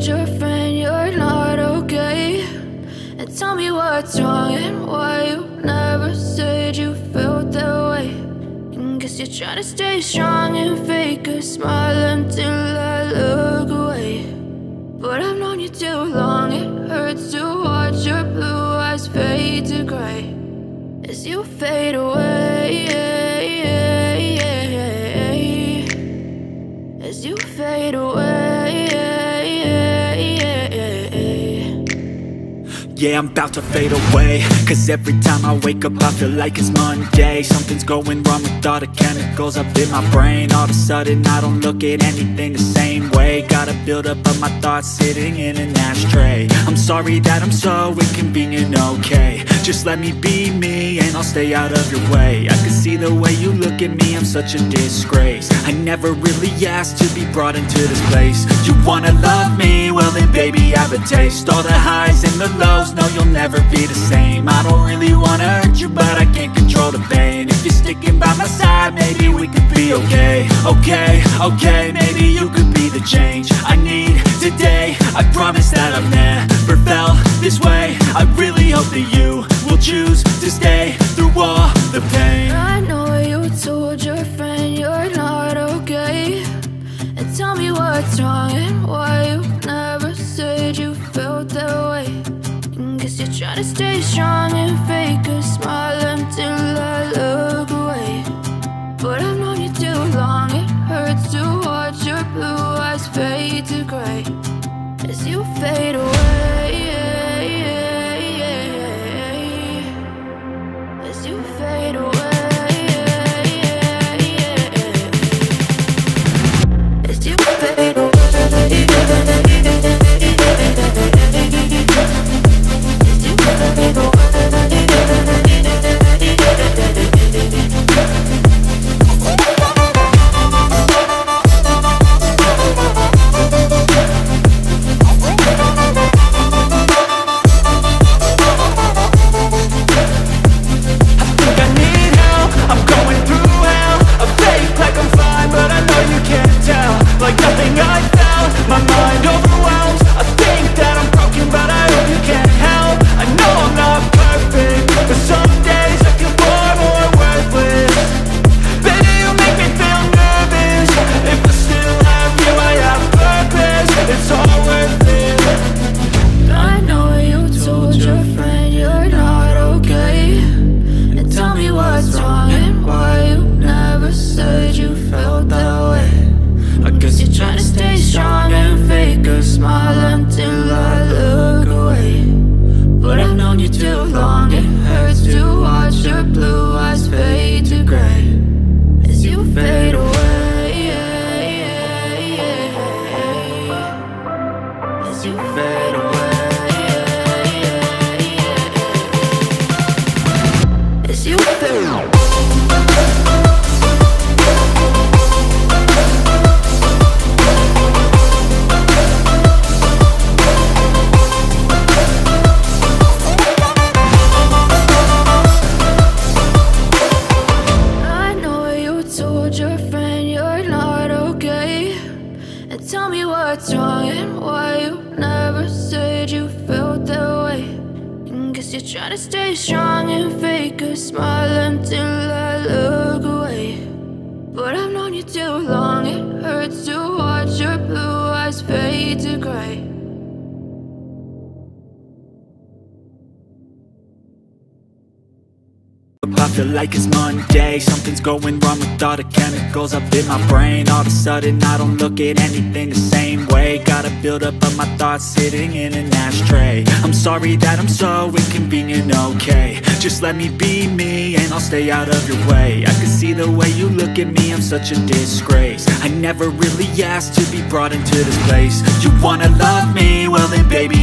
told your friend you're not okay? And tell me what's wrong and why you never said you felt that way. And guess you're trying to stay strong and fake a smile until I look away. But I've known you too long, it hurts to watch your blue eyes fade to gray as you fade away, as you fade away. Yeah, I'm about to fade away, cause every time I wake up I feel like it's Monday. Something's going wrong with all the chemicals up in my brain. All of a sudden I don't look at anything the same way. Got a buildup of my thoughts sitting in an ashtray. I'm sorry that I'm so inconvenient, okay? Just let me be me and I'll stay out of your way. I can see the way you look at me, I'm such a disgrace. I never really asked to be brought into this place. You wanna love me? Well then baby, have a taste. All the highs and the lows, no, you'll never be the same. I don't really wanna hurt you, but I can't control the pain. If you're sticking by my side, maybe we could be okay. Okay, maybe you could be the change I need today. I promise that I've never felt this way. I really hope that you will choose to stay through all the pain. I know you told your friend you're not okay. And tell me what's wrong and why you never said you felt that way. Guess you're trying to stay strong and fake a smile until I look away. But I've known you too long, it hurts to watch your blue eyes fade to gray as you fade away, as you fade away, as you fade away. Trying to stay strong and fake a smile until I look away. But I've known you too long, it hurts to watch your blue eyes fade to gray. I feel like it's Monday. Something's going wrong with all the chemicals up in my brain. All of a sudden I don't look at anything the same way. Got a buildup of my thoughts sitting in an ashtray. I'm sorry that I'm so inconvenient, okay? Just let me be me and I'll stay out of your way. I can see the way you look at me, I'm such a disgrace. I never really asked to be brought into this place. You wanna love me? Well then baby